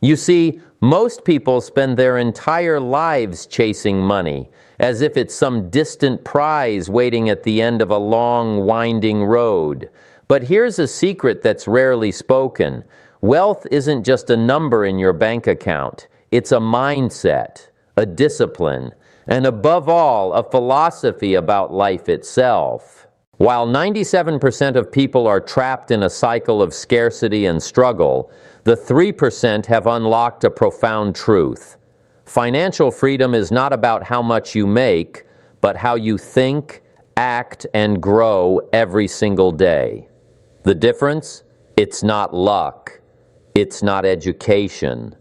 You see, most people spend their entire lives chasing money, as if it's some distant prize waiting at the end of a long, winding road. But here's a secret that's rarely spoken. Wealth isn't just a number in your bank account. It's a mindset, a discipline, and above all, a philosophy about life itself. While 97% of people are trapped in a cycle of scarcity and struggle, the 3% have unlocked a profound truth. Financial freedom is not about how much you make, but how you think, act, and grow every single day. The difference? It's not luck, it's not education,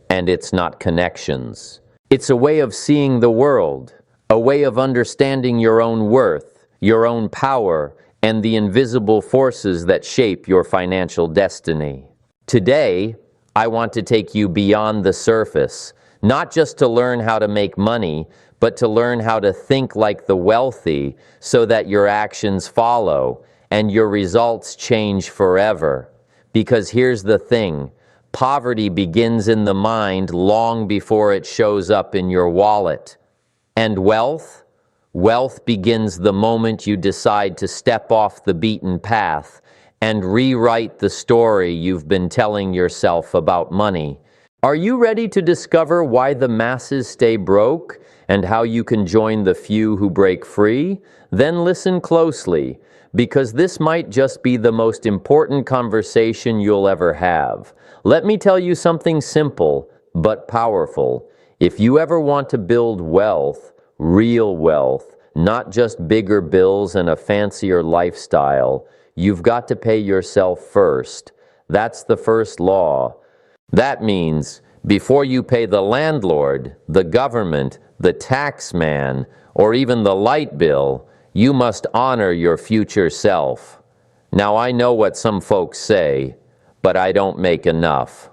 and it's not connections. It's a way of seeing the world, a way of understanding your own worth, your own power, and the invisible forces that shape your financial destiny. Today, I want to take you beyond the surface, not just to learn how to make money, but to learn how to think like the wealthy so that your actions follow and your results change forever. Because here's the thing, poverty begins in the mind long before it shows up in your wallet. And wealth? Wealth begins the moment you decide to step off the beaten path and rewrite the story you've been telling yourself about money. Are you ready to discover why the masses stay broke and how you can join the few who break free? Then listen closely, because this might just be the most important conversation you'll ever have. Let me tell you something simple but powerful. If you ever want to build wealth, real wealth, not just bigger bills and a fancier lifestyle, you've got to pay yourself first. That's the first law. That means before you pay the landlord, the government, the tax man, or even the light bill, you must honor your future self. Now, I know what some folks say, but I don't make enough.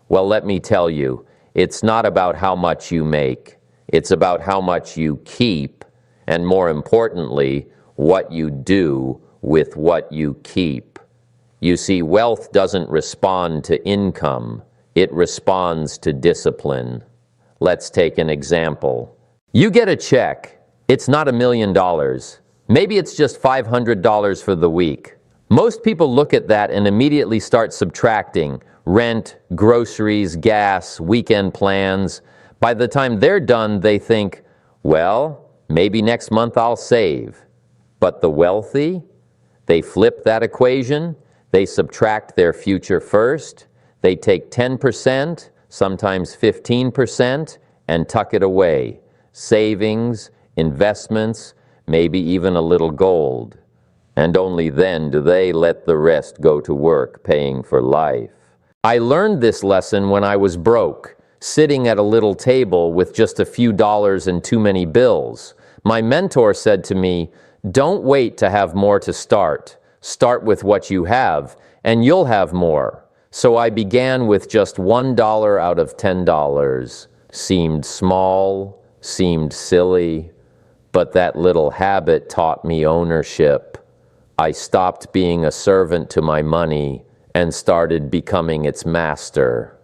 Well, let me tell you, it's not about how much you make. It's about how much you keep, and more importantly, what you do with what you keep. You see, wealth doesn't respond to income. It responds to discipline. Let's take an example. You get a check. It's not $1 million. Maybe it's just $500 for the week. Most people look at that and immediately start subtracting rent, groceries, gas, weekend plans. By the time they're done, they think, well, maybe next month I'll save. But the wealthy, they flip that equation. They subtract their future first. They take 10%, sometimes 15%, and tuck it away. Savings, investments, maybe even a little gold. And only then do they let the rest go to work paying for life. I learned this lesson when I was broke, sitting at a little table with just a few dollars and too many bills. My mentor said to me, "Don't wait to have more to start. Start with what you have, and you'll have more." So I began with just $1 out of $10. Seemed small, seemed silly, but that little habit taught me ownership. I stopped being a servant to my money and started becoming its master.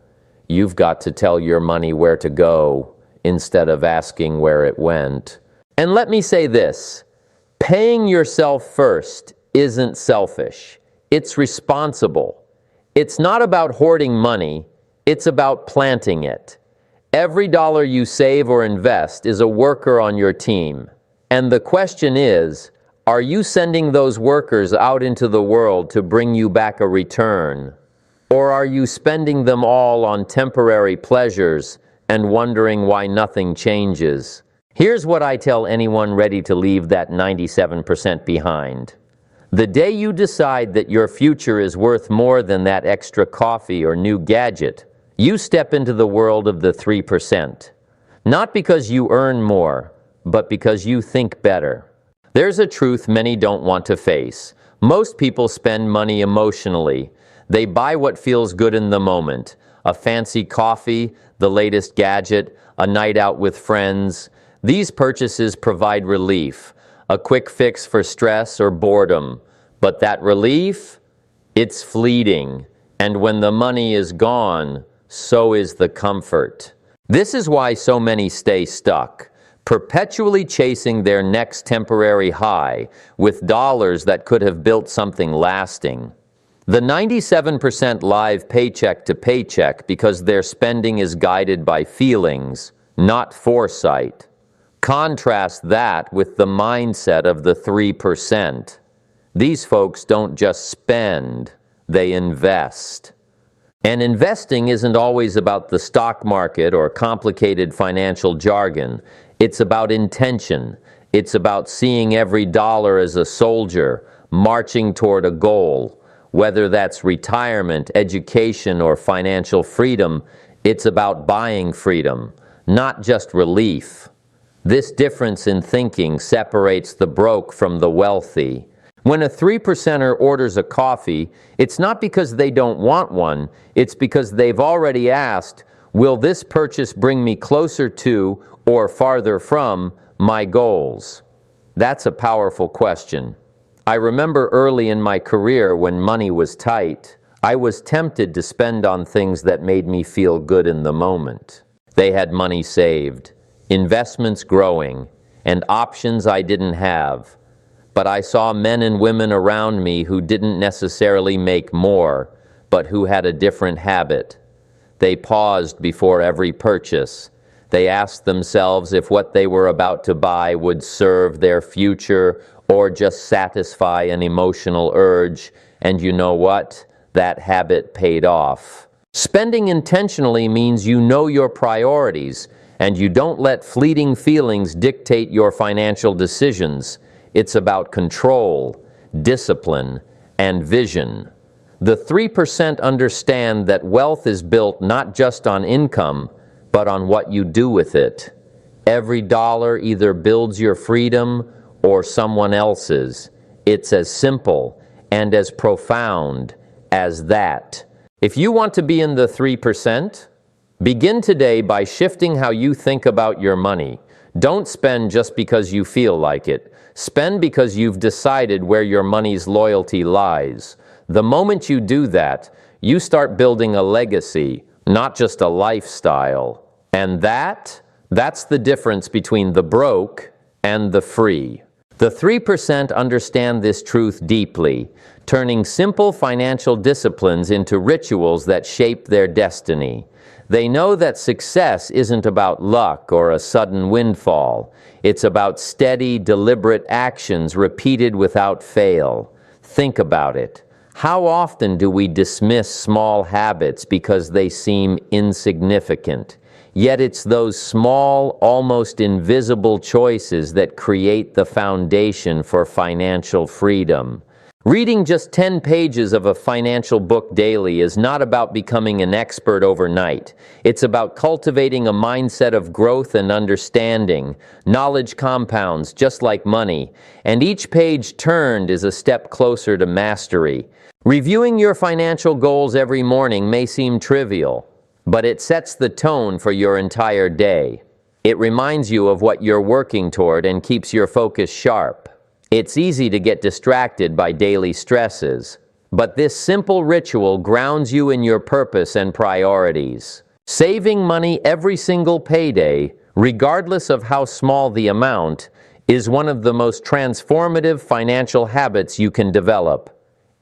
You've got to tell your money where to go instead of asking where it went. And let me say this, paying yourself first isn't selfish. It's responsible. It's not about hoarding money, it's about planting it. Every dollar you save or invest is a worker on your team. And the question is, are you sending those workers out into the world to bring you back a return? Or are you spending them all on temporary pleasures and wondering why nothing changes? Here's what I tell anyone ready to leave that 97% behind. The day you decide that your future is worth more than that extra coffee or new gadget, you step into the world of the 3%. Not because you earn more, but because you think better. There's a truth many don't want to face. Most people spend money emotionally. They buy what feels good in the moment. A fancy coffee, the latest gadget, a night out with friends. These purchases provide relief, a quick fix for stress or boredom. But that relief, it's fleeting. And when the money is gone, so is the comfort. This is why so many stay stuck, perpetually chasing their next temporary high with dollars that could have built something lasting. The 97% live paycheck to paycheck because their spending is guided by feelings, not foresight. Contrast that with the mindset of the 3%. These folks don't just spend, they invest. And investing isn't always about the stock market or complicated financial jargon. It's about intention. It's about seeing every dollar as a soldier, marching toward a goal. Whether that's retirement, education, or financial freedom, it's about buying freedom, not just relief. This difference in thinking separates the broke from the wealthy. When a 3%er orders a coffee, it's not because they don't want one, it's because they've already asked, will this purchase bring me closer to or farther from my goals? That's a powerful question. I remember early in my career when money was tight, I was tempted to spend on things that made me feel good in the moment. They had money saved, investments growing, and options I didn't have. But I saw men and women around me who didn't necessarily make more, but who had a different habit. They paused before every purchase. They asked themselves if what they were about to buy would serve their future or just satisfy an emotional urge, and you know what? That habit paid off. Spending intentionally means you know your priorities, and you don't let fleeting feelings dictate your financial decisions. It's about control, discipline, and vision. The 3% understand that wealth is built not just on income, but on what you do with it. Every dollar either builds your freedom or someone else's. It's as simple and as profound as that. If you want to be in the 3%, begin today by shifting how you think about your money. Don't spend just because you feel like it. Spend because you've decided where your money's loyalty lies. The moment you do that, you start building a legacy, not just a lifestyle. And that's the difference between the broke and the free. The 3% understand this truth deeply, turning simple financial disciplines into rituals that shape their destiny. They know that success isn't about luck or a sudden windfall. It's about steady, deliberate actions repeated without fail. Think about it. How often do we dismiss small habits because they seem insignificant? Yet it's those small, almost invisible choices that create the foundation for financial freedom. Reading just 10 pages of a financial book daily is not about becoming an expert overnight. It's about cultivating a mindset of growth and understanding. Knowledge compounds just like money, and each page turned is a step closer to mastery. Reviewing your financial goals every morning may seem trivial, but it sets the tone for your entire day. It reminds you of what you're working toward and keeps your focus sharp. It's easy to get distracted by daily stresses, but this simple ritual grounds you in your purpose and priorities. Saving money every single payday, regardless of how small the amount, is one of the most transformative financial habits you can develop.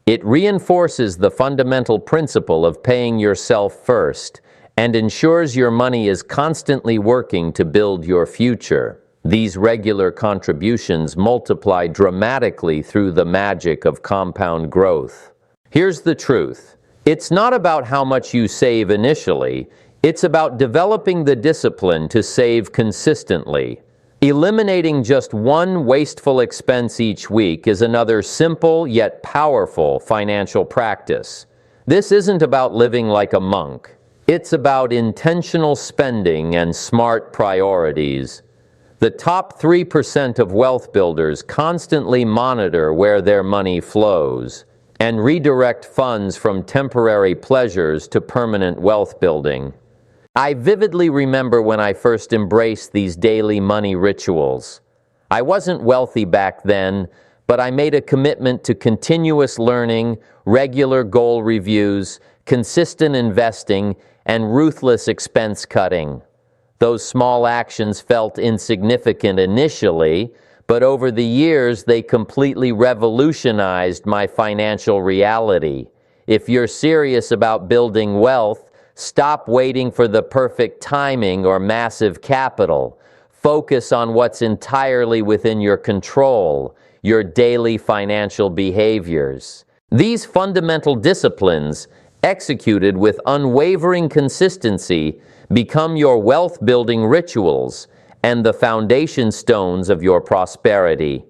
It reinforces the fundamental principle of paying yourself first and ensures your money is constantly working to build your future. These regular contributions multiply dramatically through the magic of compound growth. Here's the truth. It's not about how much you save initially. It's about developing the discipline to save consistently. Eliminating just one wasteful expense each week is another simple yet powerful financial practice. This isn't about living like a monk. It's about intentional spending and smart priorities. The top 3% of wealth builders constantly monitor where their money flows and redirect funds from temporary pleasures to permanent wealth building. I vividly remember when I first embraced these daily money rituals. I wasn't wealthy back then, but I made a commitment to continuous learning, regular goal reviews, consistent investing, and ruthless expense cutting. Those small actions felt insignificant initially, but over the years they completely revolutionized my financial reality. If you're serious about building wealth, stop waiting for the perfect timing or massive capital. Focus on what's entirely within your control, your daily financial behaviors. These fundamental disciplines, executed with unwavering consistency, become your wealth-building rituals and the foundation stones of your prosperity.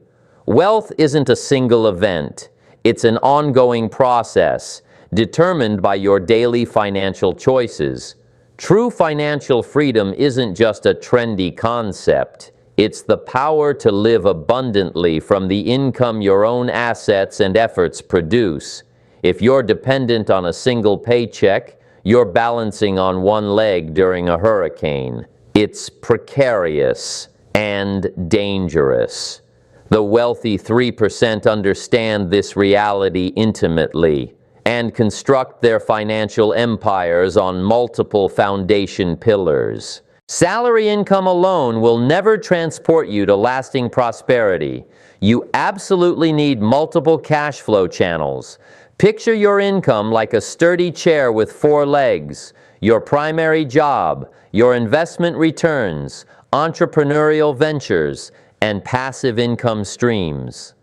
Wealth isn't a single event. It's an ongoing process, determined by your daily financial choices. True financial freedom isn't just a trendy concept. It's the power to live abundantly from the income your own assets and efforts produce. If you're dependent on a single paycheck, you're balancing on one leg during a hurricane. It's precarious and dangerous. The wealthy 3% understand this reality intimately and construct their financial empires on multiple foundation pillars. Salary income alone will never transport you to lasting prosperity. You absolutely need multiple cash flow channels. Picture your income like a sturdy chair with 4 legs: your primary job, your investment returns, entrepreneurial ventures, and passive income streams.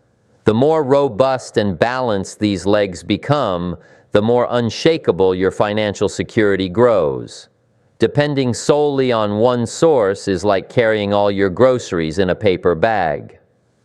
The more robust and balanced these legs become, the more unshakable your financial security grows. Depending solely on one source is like carrying all your groceries in a paper bag.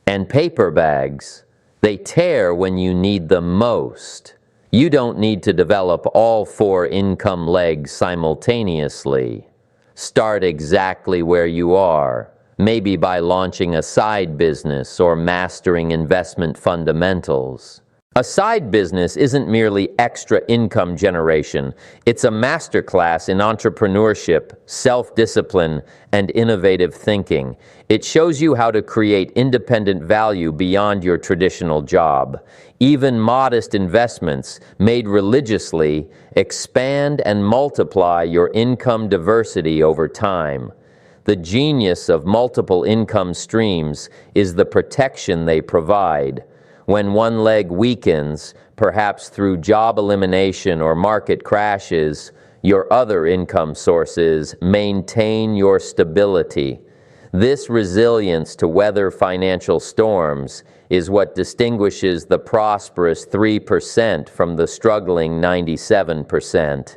And paper bags, they tear when you need them most. You don't need to develop all 4 income legs simultaneously. Start exactly where you are, maybe by launching a side business or mastering investment fundamentals. A side business isn't merely extra income generation. It's a masterclass in entrepreneurship, self-discipline, and innovative thinking. It shows you how to create independent value beyond your traditional job. Even modest investments, made religiously, expand and multiply your income diversity over time. The genius of multiple income streams is the protection they provide. When one leg weakens, perhaps through job elimination or market crashes, your other income sources maintain your stability. This resilience to weather financial storms is what distinguishes the prosperous 3% from the struggling 97%.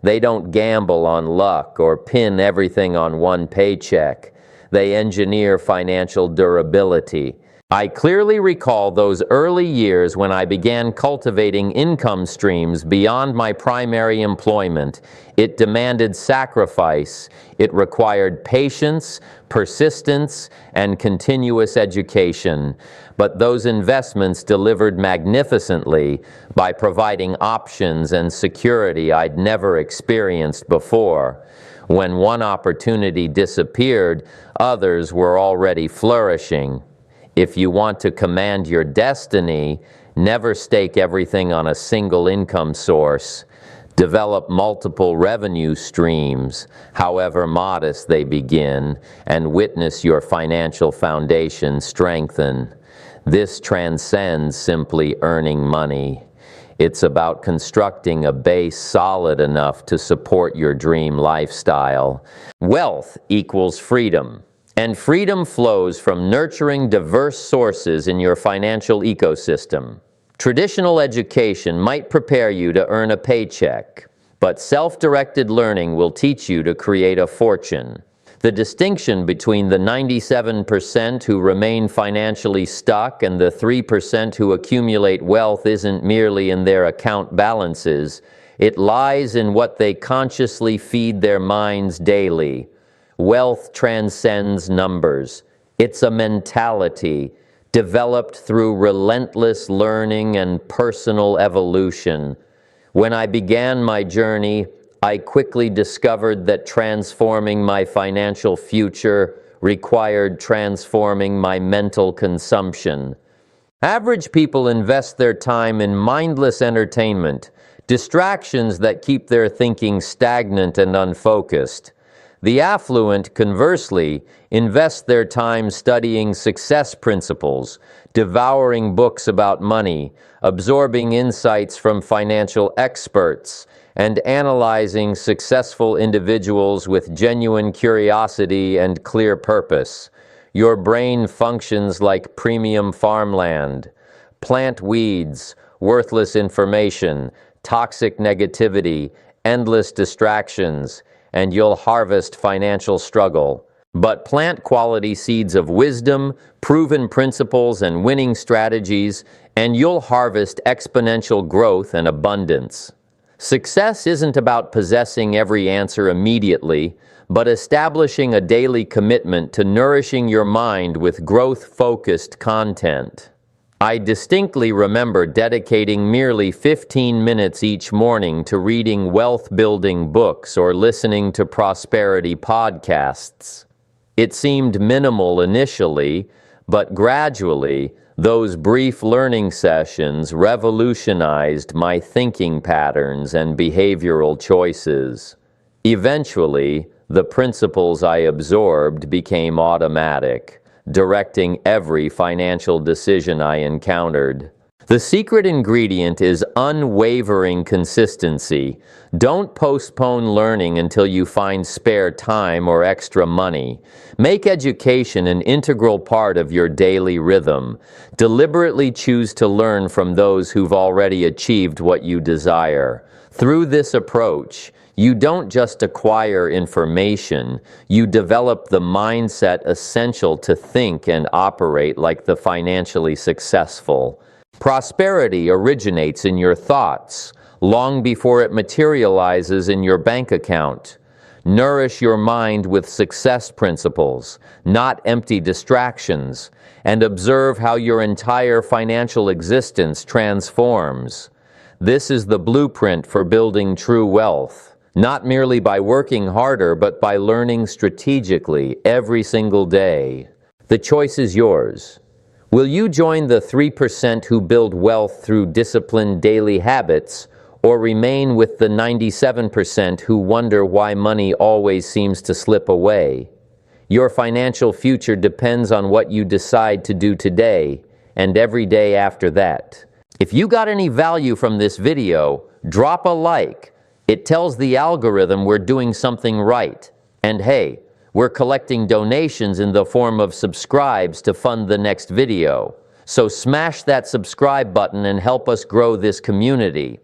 They don't gamble on luck or pin everything on one paycheck. They engineer financial durability. I clearly recall those early years when I began cultivating income streams beyond my primary employment. It demanded sacrifice. It required patience, persistence, and continuous education. But those investments delivered magnificently by providing options and security I'd never experienced before. When one opportunity disappeared, others were already flourishing. If you want to command your destiny, never stake everything on a single income source. Develop multiple revenue streams, however modest they begin, and witness your financial foundation strengthen. This transcends simply earning money. It's about constructing a base solid enough to support your dream lifestyle. Wealth equals freedom. And freedom flows from nurturing diverse sources in your financial ecosystem. Traditional education might prepare you to earn a paycheck, but self-directed learning will teach you to create a fortune. The distinction between the 97% who remain financially stuck and the 3% who accumulate wealth isn't merely in their account balances. It lies in what they consciously feed their minds daily. Wealth transcends numbers. It's a mentality developed through relentless learning and personal evolution. When I began my journey, I quickly discovered that transforming my financial future required transforming my mental consumption. Average people invest their time in mindless entertainment, distractions that keep their thinking stagnant and unfocused. The affluent, conversely, invest their time studying success principles, devouring books about money, absorbing insights from financial experts, and analyzing successful individuals with genuine curiosity and clear purpose. Your brain functions like premium farmland. Plant weeds, worthless information, toxic negativity, endless distractions, and you'll harvest financial struggle. But plant quality seeds of wisdom, proven principles, and winning strategies, and you'll harvest exponential growth and abundance. Success isn't about possessing every answer immediately, but establishing a daily commitment to nourishing your mind with growth-focused content. I distinctly remember dedicating merely 15 minutes each morning to reading wealth-building books or listening to prosperity podcasts. It seemed minimal initially, but gradually, those brief learning sessions revolutionized my thinking patterns and behavioral choices. Eventually, the principles I absorbed became automatic, directing every financial decision I encountered. The secret ingredient is unwavering consistency. Don't postpone learning until you find spare time or extra money. Make education an integral part of your daily rhythm. Deliberately choose to learn from those who've already achieved what you desire. Through this approach, you don't just acquire information, you develop the mindset essential to think and operate like the financially successful. Prosperity originates in your thoughts, long before it materializes in your bank account. Nourish your mind with success principles, not empty distractions, and observe how your entire financial existence transforms. This is the blueprint for building true wealth. Not merely by working harder, but by learning strategically every single day. The choice is yours. Will you join the 3% who build wealth through disciplined daily habits, or remain with the 97% who wonder why money always seems to slip away? Your financial future depends on what you decide to do today and every day after that. If you got any value from this video, drop a like. It tells the algorithm we're doing something right. And hey, we're collecting donations in the form of subscribes to fund the next video. So smash that subscribe button and help us grow this community.